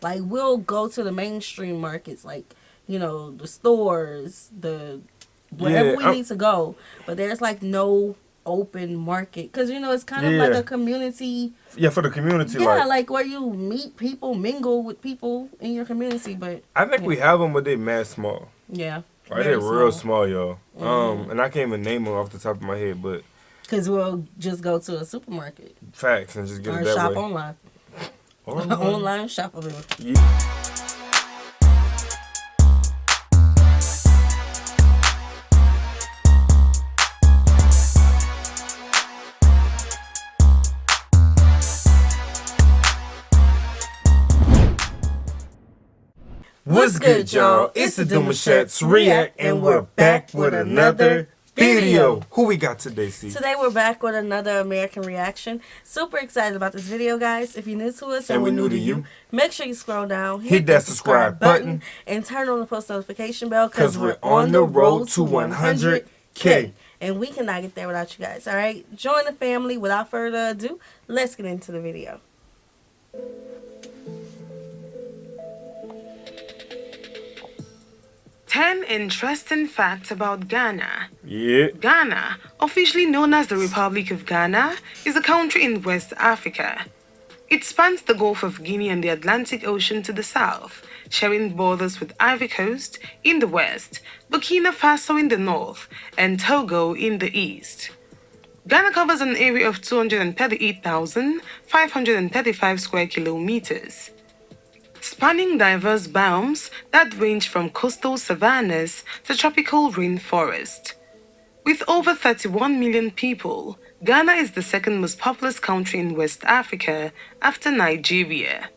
Like, we'll go to the mainstream markets, like, you know, the stores, the wherever we need to go. But there's like no open market because you know it's kind of like a community. Yeah, for the community. Yeah, like where you meet people, mingle with people in your community. But I think we have them, but they mad small. Yeah, right, they're real small, y'all. And I can't even name them off the top of my head, but because we'll just go to a supermarket, facts, and just get or it that shop way. online. Or online shopping. Yeah. What's good, y'all? It's the Demouchet REACT, and we're back with another video. Who we got today, C? Today we're back with another American reaction. Super excited about this video, guys. If you're new to us and we're new to you, make sure you scroll down, hit that subscribe button, and turn on the post notification bell because we're on the road to 100K. And we cannot get there without you guys, all right? Join the family. Without further ado, let's get into the video. 10 interesting facts about Ghana. Yeah. Ghana, officially known as the Republic of Ghana, is a country in West Africa. It spans the Gulf of Guinea and the Atlantic Ocean to the south, sharing borders with Ivory Coast in the west, Burkina Faso in the north, and Togo in the east. Ghana covers an area of 238,535 square kilometers, spanning diverse biomes that range from coastal savannas to tropical rainforest. With over 31 million people, Ghana is the second most populous country in West Africa after Nigeria.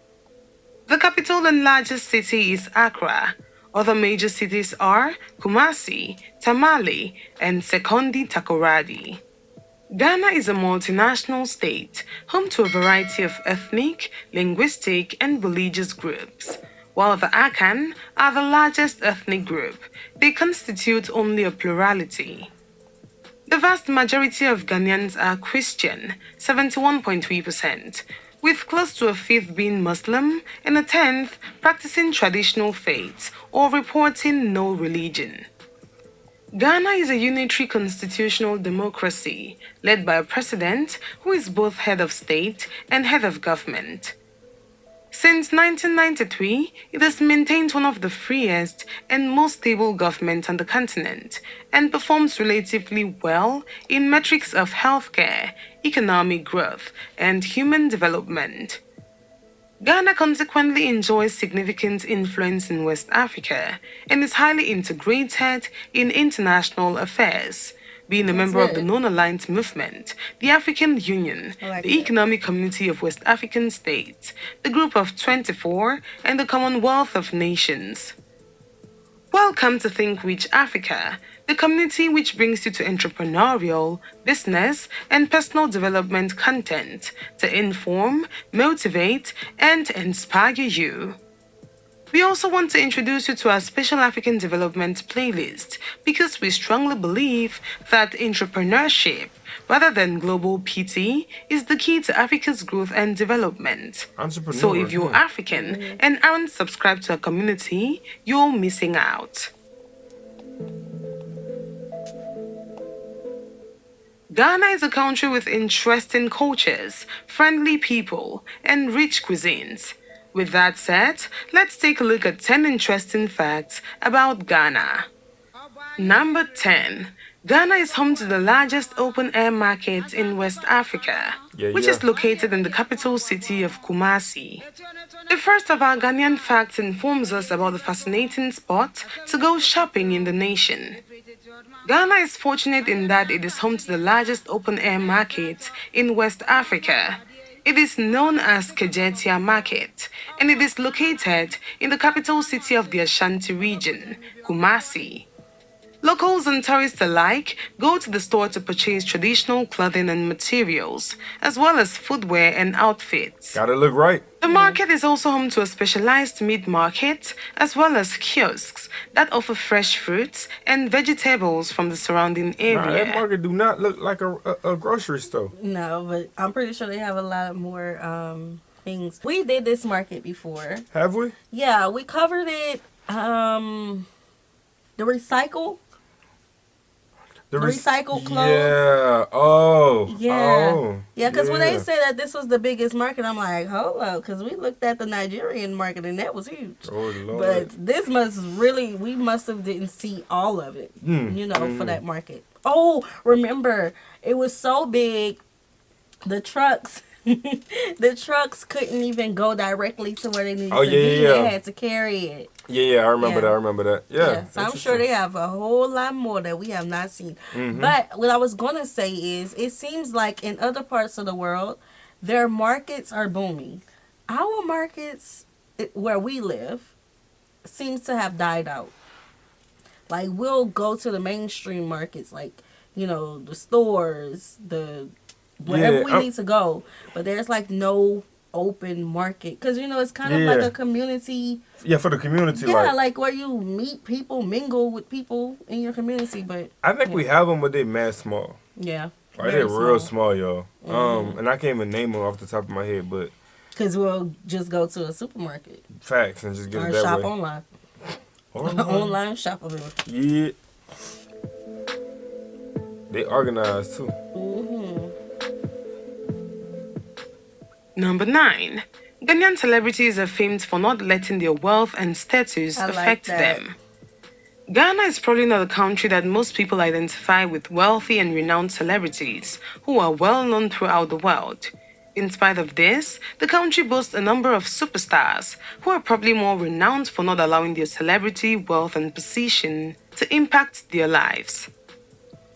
The capital and largest city is Accra. Other major cities are Kumasi, Tamale, and Sekondi Takoradi. Ghana is a multinational state, home to a variety of ethnic, linguistic, and religious groups. While the Akan are the largest ethnic group, they constitute only a plurality. The vast majority of Ghanaians are Christian, 71.3%, with close to a fifth being Muslim and a tenth practicing traditional faiths or reporting no religion. Ghana is a unitary constitutional democracy led by a president who is both head of state and head of government. Since 1993, it has maintained one of the freest and most stable governments on the continent and performs relatively well in metrics of healthcare, economic growth, and human development. Ghana consequently enjoys significant influence in West Africa and is highly integrated in international affairs, being a member of the Non-Aligned Movement, the African Union, the Economic Community of West African States, the Group of 24, and the Commonwealth of Nations. Welcome to Think Rich Africa, the community which brings you to entrepreneurial, business, and personal development content to inform, motivate, and inspire you. We also want to introduce you to our Special African Development playlist because we strongly believe that entrepreneurship, rather than global PT, is the key to Africa's growth and development. So if you're African and aren't subscribed to our community, you're missing out. Ghana is a country with interesting cultures, friendly people, and rich cuisines. With that said, let's take a look at 10 interesting facts about Ghana. Number 10. Ghana is home to the largest open-air market in West Africa, which is located in the capital city of Kumasi. The first of our Ghanaian facts informs us about the fascinating spot to go shopping in the nation. Ghana is fortunate in that it is home to the largest open-air market in West Africa. It is known as Kejetia Market, and it is located in the capital city of the Ashanti region, Kumasi. Locals and tourists alike go to the store to purchase traditional clothing and materials, as well as footwear and outfits. Gotta look right. The market is also home to a specialized meat market, as well as kiosks that offer fresh fruits and vegetables from the surrounding area. Nah, that market do not look like a grocery store. No, but I'm pretty sure they have a lot more things. We did this market before. Have we? Yeah, we covered it. The recycle. The recycled clothes. Yeah. Oh. Yeah. Oh. Yeah, because when they say that this was the biggest market, I'm like, hold up, because we looked at the Nigerian market and that was huge. Oh, Lord. But this we must have didn't see all of it, for that market. Oh, remember, it was so big, the trucks couldn't even go directly to where they needed to be. Yeah. They had to carry it. Yeah, I remember that. Yeah. So I'm sure they have a whole lot more that we have not seen. But what I was going to say is, it seems like in other parts of the world, their markets are booming. Our markets, where we live, seems to have died out. Like, we'll go to the mainstream markets, like, the stores, wherever we need to go. But there's, like, no open market. Because, it's kind of like a community. Yeah, for the community. Yeah, like where you meet people, mingle with people in your community. But I think we have them, but they mad small. Yeah. Like, they're real small, y'all. And I can't even name them off the top of my head, but... Because we'll just go to a supermarket. Facts, and just get it that way. Or shop online. Online shopping. Yeah. They organized, too. Number 9. Ghanaian celebrities are famed for not letting their wealth and status affect them. Ghana is probably not a country that most people identify with wealthy and renowned celebrities who are well known throughout the world. In spite of this, the country boasts a number of superstars who are probably more renowned for not allowing their celebrity, wealth, and position to impact their lives.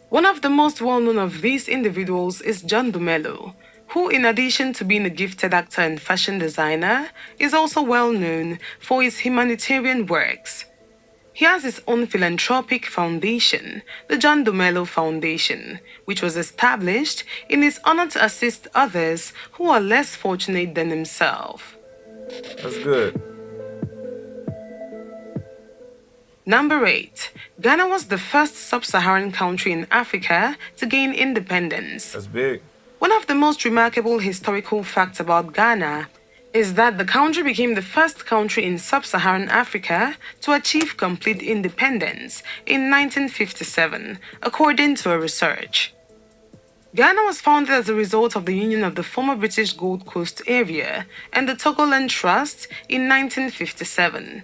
One of the most well-known of these individuals is John Dumelo, who, in addition to being a gifted actor and fashion designer, is also well known for his humanitarian works. He has his own philanthropic foundation, the John Dumelo Foundation, which was established in his honor to assist others who are less fortunate than himself. That's good. Number 8. Ghana was the first sub-Saharan country in Africa to gain independence. That's big. One of the most remarkable historical facts about Ghana is that the country became the first country in sub-Saharan Africa to achieve complete independence in 1957, according to a research. Ghana was founded as a result of the union of the former British Gold Coast area and the Togoland Trust in 1957.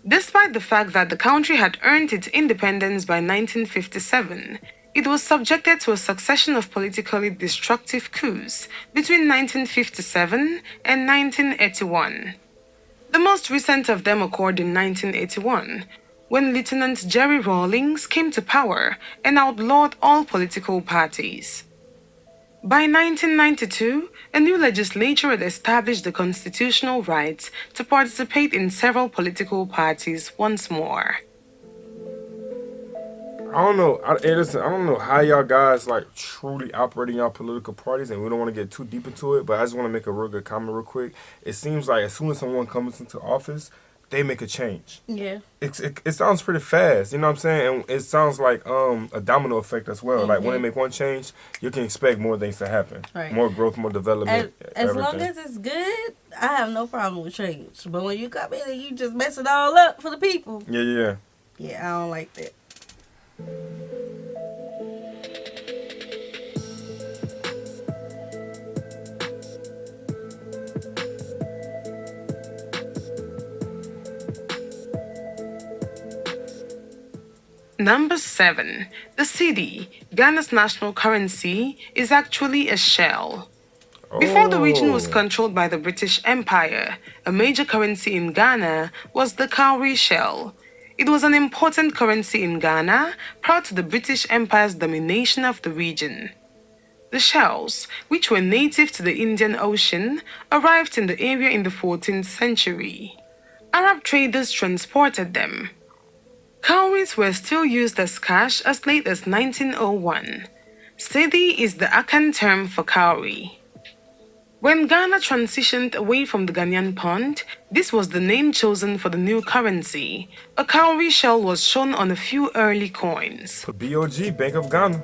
Despite the fact that the country had earned its independence by 1957, it was subjected to a succession of politically destructive coups between 1957 and 1981. The most recent of them occurred in 1981, when Lieutenant Jerry Rawlings came to power and outlawed all political parties. By 1992, a new legislature had established the constitutional right to participate in several political parties once more. I don't know. I don't know how y'all guys like truly operate in y'all political parties, and we don't want to get too deep into it, but I just want to make a real good comment real quick. It seems like as soon as someone comes into office, they make a change. Yeah. It sounds pretty fast, you know what I'm saying? And it sounds like a domino effect as well. Like when they make one change, you can expect more things to happen. Right. More growth, more development. As long as it's good, I have no problem with change. But when you come in and you just mess it all up for the people. Yeah. Yeah, I don't like that. Number 7. The cedi, Ghana's national currency, is actually a shell. Before the region was controlled by the British Empire, a major currency in Ghana was the cowrie shell. It was an important currency in Ghana prior to the British Empire's domination of the region. The shells, which were native to the Indian Ocean, arrived in the area in the 14th century. Arab traders transported them. Cowries were still used as cash as late as 1901. Cedi is the Akan term for cowrie. When Ghana transitioned away from the Ghanaian pound, this was the name chosen for the new currency. A cowrie shell was shown on a few early coins. BOG, Bank of Ghana.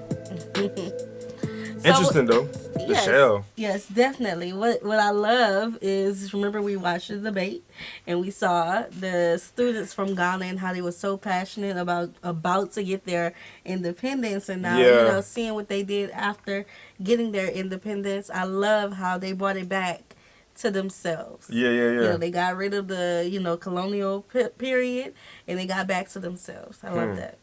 Interesting though. The shell. Yes, definitely. What I love is, remember we watched the debate and we saw the students from Ghana and how they were so passionate about to get their independence, and now seeing what they did after getting their independence. I love how they brought it back to themselves. Yeah. They got rid of the colonial period and they got back to themselves. I love that.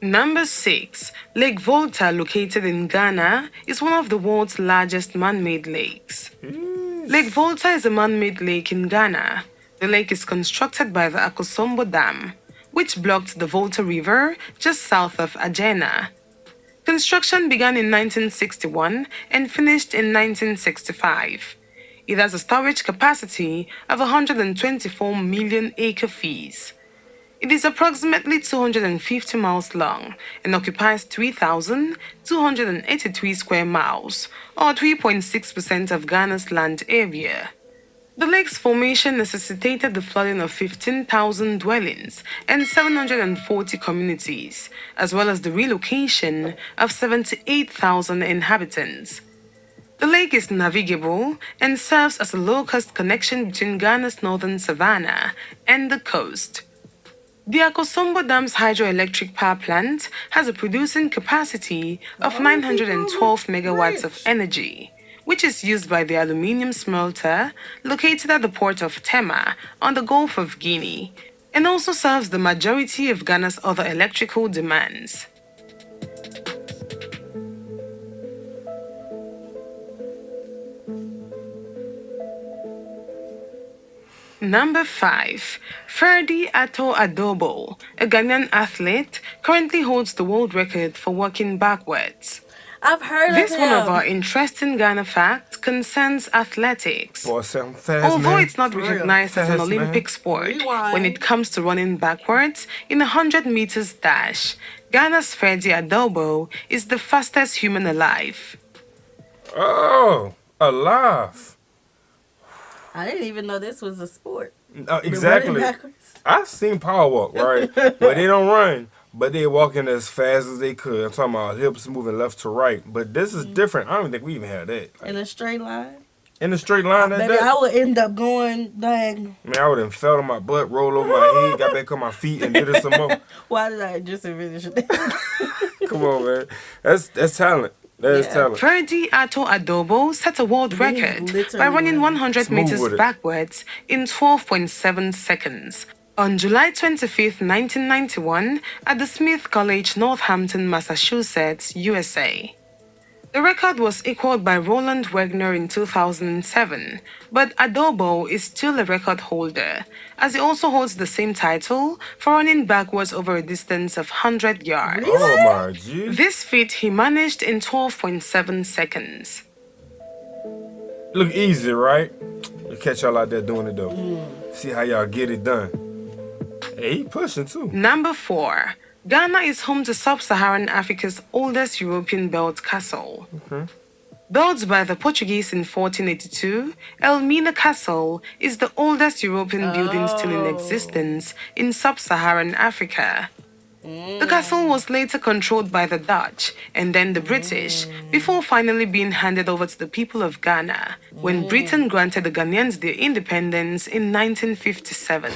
Number 6. Lake Volta, located in Ghana, is one of the world's largest man-made lakes. Lake Volta is a man-made lake in Ghana. The lake is constructed by the Akosombo Dam, which blocked the Volta River just south of Agena. Construction began in 1961 and finished in 1965. It has a storage capacity of 124 million acre-feet. It is approximately 250 miles long and occupies 3,283 square miles, or 3.6% of Ghana's land area. The lake's formation necessitated the flooding of 15,000 dwellings and 740 communities, as well as the relocation of 78,000 inhabitants. The lake is navigable and serves as a low-cost connection between Ghana's northern savanna and the coast. The Akosombo Dam's hydroelectric power plant has a producing capacity of 912 megawatts of energy, which is used by the aluminium smelter located at the port of Tema on the Gulf of Guinea, and also serves the majority of Ghana's other electrical demands. Number 5. Ferdi Ato Adobo, a Ghanaian athlete, currently holds the world record for walking backwards. I've heard of him. This one of our interesting Ghana facts concerns athletics. Although it's not recognized as an Olympic sport when it comes to running backwards in a 100 meters dash, Ghana's Ferdi Adobo is the fastest human alive. Oh, alive. I didn't even know this was a sport. Exactly. I've seen power walk, right? But they don't run, but they walking as fast as they could. I'm talking about hips moving left to right. But this is different. I don't think we even had that. In a straight line? In a straight line? Baby, I would end up going diagonal. Man, I would have fell on my butt, rolled over my head, got back on my feet, and did it some more. Why did I just finish it? Come on, man. That's talent. Ferdi Ato Adobo set a world record by running 100 meters backwards in 12.7 seconds on July 25, 1991, at the Smith College, Northampton, Massachusetts, USA. The record was equaled by Roland Wegner in 2007, but Adobo is still a record holder, as he also holds the same title for running backwards over a distance of 100 yards. Oh my G. This feat he managed in 12.7 seconds. Look easy, right? We'll catch y'all out there doing it though. See how y'all get it done. Hey, he pushing too. Number 4. Ghana is home to sub-Saharan Africa's oldest European built castle. Built by the Portuguese in 1482, Elmina Castle is the oldest European building still in existence in sub-Saharan Africa. The castle was later controlled by the Dutch and then the British, before finally being handed over to the people of Ghana when Britain granted the Ghanaians their independence in 1957.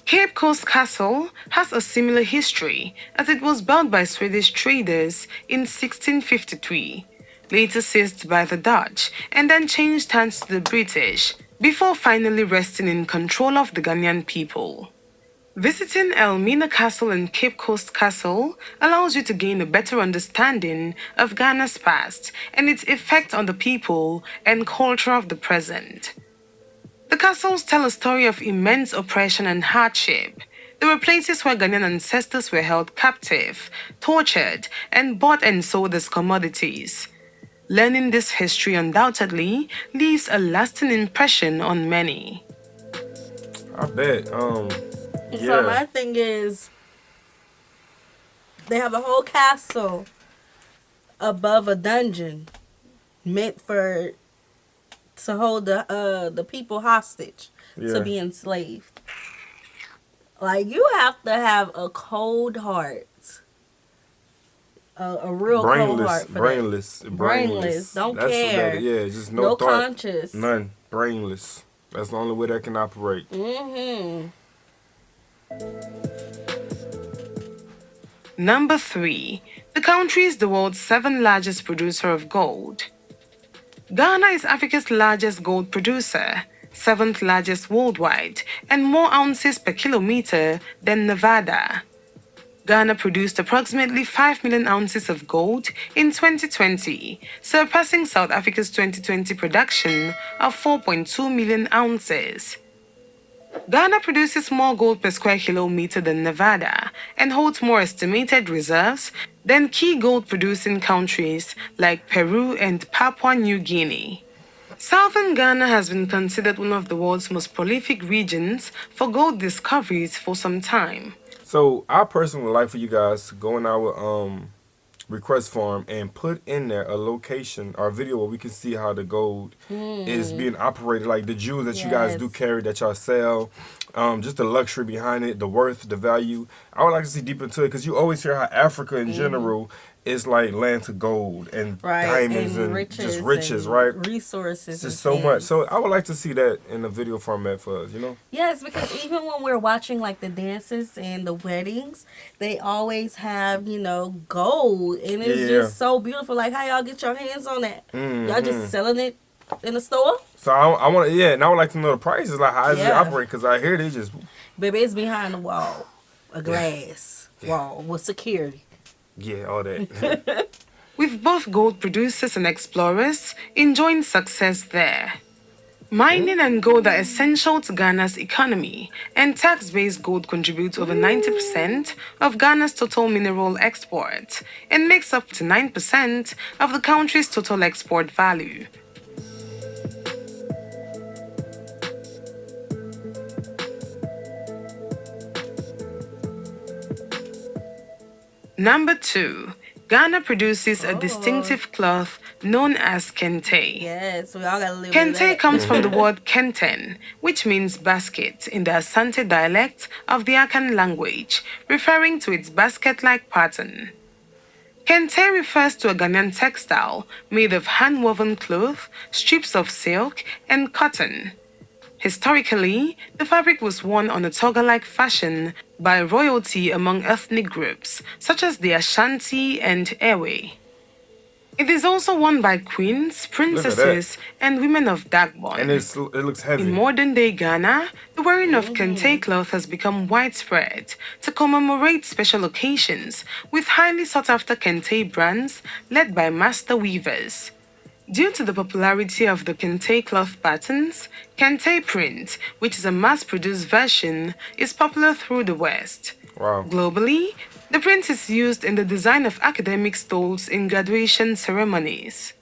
Cape Coast Castle has a similar history, as it was built by Swedish traders in 1653, later seized by the Dutch, and then changed hands to the British, before finally resting in control of the Ghanaian people. Visiting Elmina Castle and Cape Coast Castle allows you to gain a better understanding of Ghana's past and its effect on the people and culture of the present. The castles tell a story of immense oppression and hardship. There were places where Ghanaian ancestors were held captive, tortured, and bought and sold as commodities. Learning this history undoubtedly leaves a lasting impression on many. I bet. So my thing is, they have a whole castle above a dungeon meant to hold the people hostage to be enslaved. Like, you have to have a cold heart a real cold heart for brainless. Don't That's care. What that, just no thought, conscience. None. Brainless. That's the only way that can operate. Number 3. The country is the world's 7th largest producer of gold. Ghana is Africa's largest gold producer, 7th largest worldwide, and more ounces per kilometer than Nevada. Ghana produced approximately 5 million ounces of gold in 2020, surpassing South Africa's 2020 production of 4.2 million ounces. Ghana produces more gold per square kilometer than Nevada and holds more estimated reserves than key gold-producing countries like Peru and Papua New Guinea. Southern Ghana has been considered one of the world's most prolific regions for gold discoveries for some time. So I personally would like for you guys to go in our request form and put in there a location or a video where we can see how the gold is being operated, like the jewels that you guys do carry that y'all sell, just the luxury behind it, the worth, the value. I would like to see deep into it because you always hear how Africa in general is like land to gold and diamonds and riches, right? Resources. It's just so much. So I would like to see that in a video format for us, Yes, because even when we're watching like the dances and the weddings, they always have, gold. And it's just so beautiful. Like, how y'all get your hands on that? Y'all just selling it in the store? So I want to, and I would like to know the prices, like how does it operate? Because I hear they just... Baby, it's behind the wall. A glass wall with security. Yeah, all that. With both gold producers and explorers enjoying success there. Mining and gold are essential to Ghana's economy, and tax-based gold contributes over 90% of Ghana's total mineral export and makes up to 9% of the country's total export value. Number 2. Ghana produces a distinctive cloth known as kente. Yes, we all got to live with Kente that. comes from the word kenten, which means basket in the Asante dialect of the Akan language, referring to its basket-like pattern. Kente refers to a Ghanaian textile made of hand-woven cloth, strips of silk, and cotton. Historically, the fabric was worn on a toga-like fashion by royalty among ethnic groups, such as the Ashanti and Ewe. It is also worn by queens, princesses, and women of Dagbon. And it looks heavy. In modern-day Ghana, the wearing of kente cloth has become widespread to commemorate special occasions with highly sought-after kente brands led by master weavers. Due to the popularity of the kente cloth patterns, kente print, which is a mass-produced version, is popular through the West. Wow. Globally, the print is used in the design of academic stoles in graduation ceremonies.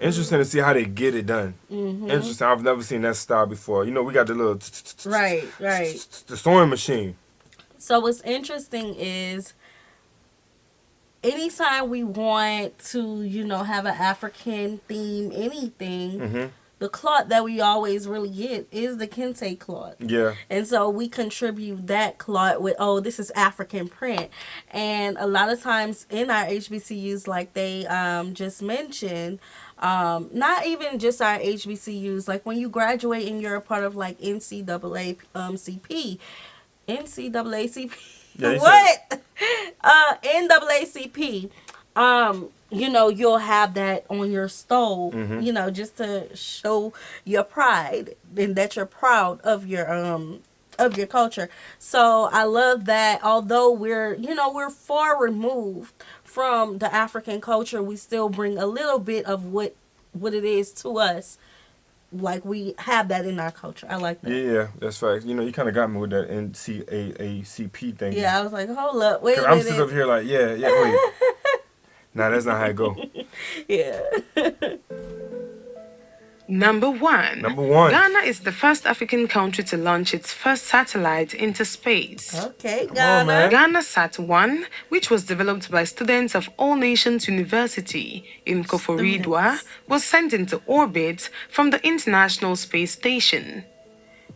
Interesting to see how they get it done. Interesting. I've never seen that style before. We got the little... Right. The sewing machine. So what's interesting is anytime we want to, have an African theme, anything, the cloth that we always really get is the kente cloth. Yeah. And so we contribute that cloth with, this is African print. And a lot of times in our HBCUs, like they just mentioned, not even just our HBCUs, like when you graduate and you're a part of like NCAACP. Yeah, what? NAACP. You'll have that on your stove, just to show your pride and that you're proud of your culture. So I love that. Although we're far removed from the African culture, we still bring a little bit of what it is to us. Like we have that in our culture. I like that. Yeah, that's facts. You kind of got me with that NCAACP thing. Yeah, I was like, hold up, wait a minute. I'm sitting up here like, wait. Nah, that's not how it go. Yeah. Number 1. Ghana is the first African country to launch its first satellite into space. Okay, Ghana. GhanaSat-1, which was developed by students of All Nations University in Koforidua, was sent into orbit from the International Space Station.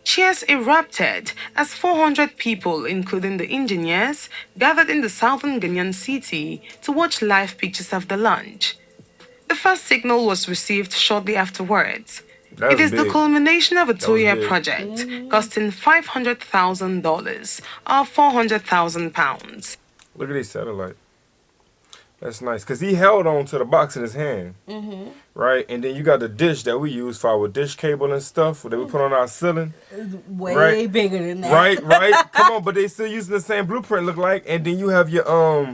Cheers erupted as 400 people, including the engineers, gathered in the southern Ghanaian city to watch live pictures of the launch. The first signal was received shortly afterwards. It is the culmination of a 2-year project costing $500,000 or £400,000. Look at this satellite. That's nice. Because he held on to the box in his hand. Right? And then you got the dish that we use for our dish cable and stuff that we put on our ceiling. Way bigger than that. Right. Come on, but they still using the same blueprint, look like. And then you have your,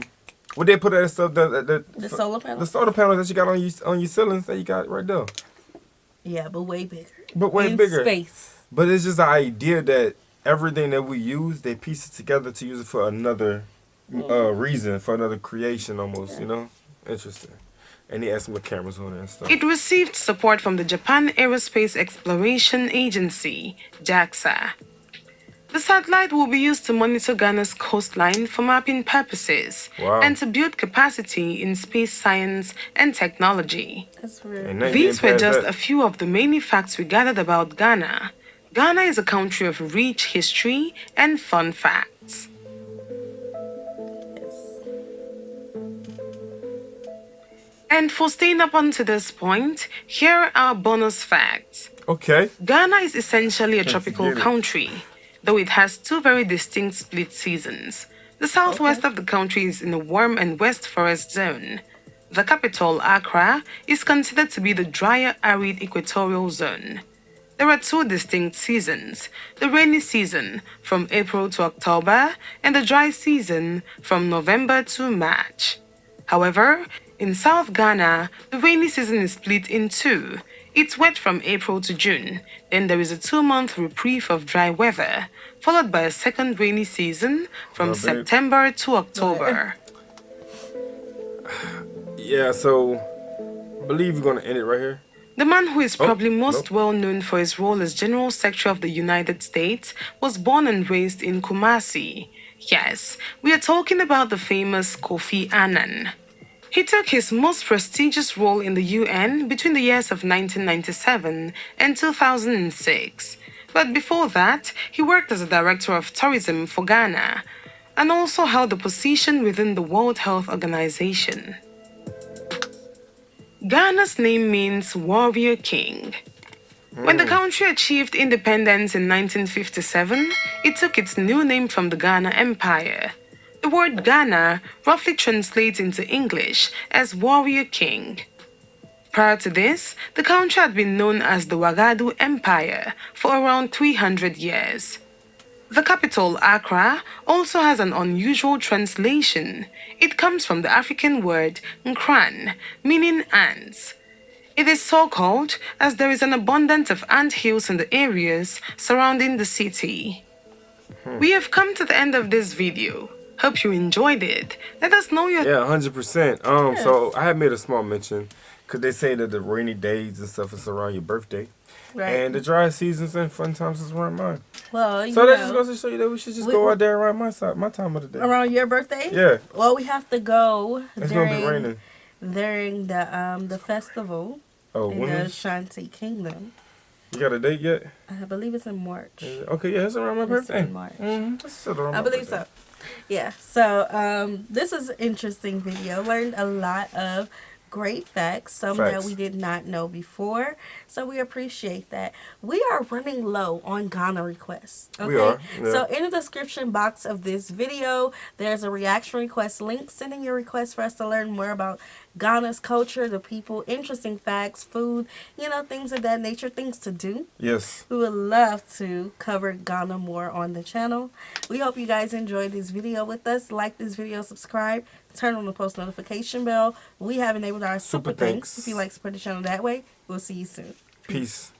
what they put that stuff, the solar panels? The solar panels that you got on your ceilings that you got right there. Yeah, but way bigger. But way bigger. Space. But it's just the idea that everything that we use, they piece it together to use it for another reason, for another creation almost, you know? Interesting. And he had some cameras on it and stuff. It received support from the Japan Aerospace Exploration Agency, JAXA. The satellite will be used to monitor Ghana's coastline for mapping purposes and to build capacity in space science and technology. That's weird. These were just a few of the many facts we gathered about Ghana. Ghana is a country of rich history and fun facts. And for staying up until this point, here are bonus facts. Okay. Ghana is essentially a tropical country, though it has two very distinct split seasons. The southwest of the country is in the warm and west forest zone. The capital, Accra, is considered to be the drier, arid equatorial zone. There are two distinct seasons, the rainy season from April to October and the dry season from November to March. However, in South Ghana, the rainy season is split in two. It's wet from April to June, then there is a 2-month reprieve of dry weather, followed by a second rainy season from September to October. Yeah, so I believe we're going to end it right here. The man who is probably most well known for his role as General Secretary of the United States was born and raised in Kumasi. Yes, we are talking about the famous Kofi Annan. He took his most prestigious role in the UN between the years of 1997 and 2006. But before that, he worked as a director of tourism for Ghana and also held a position within the World Health Organization. Ghana's name means warrior king. When the country achieved independence in 1957, it took its new name from the Ghana Empire. The word Ghana roughly translates into English as warrior king. Prior to this, the country had been known as the Wagadu Empire for around 300 years. The capital, Accra, also has an unusual translation. It comes from the African word Nkran, meaning ants. It is so called as there is an abundance of ant hills in the areas surrounding the city. We have come to the end of this video. Hope you enjoyed it. Let us know your... Yeah, 100%. So I had made a small mention because they say that the rainy days and stuff is around your birthday. Right. And the dry seasons and fun times is around mine. Well, so that just goes to show you that we should just go out there around my time of the day. Around your birthday? Yeah. Well, we have to go during the festival in the Ashanti Kingdom. You got a date yet? I believe it's in March. Okay, yeah, it's around my birthday. In March. I believe so. Yeah. So this is an interesting video. Learned a lot of great facts, some that we did not know before. So we appreciate that. We are running low on Ghana requests. Okay? We are. Yeah. So in the description box of this video, there's a reaction request link. Send in your request for us to learn more about Ghana's culture, the people, interesting facts, food, things of that nature, things to do. Yes. We would love to cover Ghana more on the channel. We hope you guys enjoyed this video with us. Like this video, subscribe, turn on the post notification bell. We have enabled our super thanks. If you like to support the channel that way, we'll see you soon. Peace.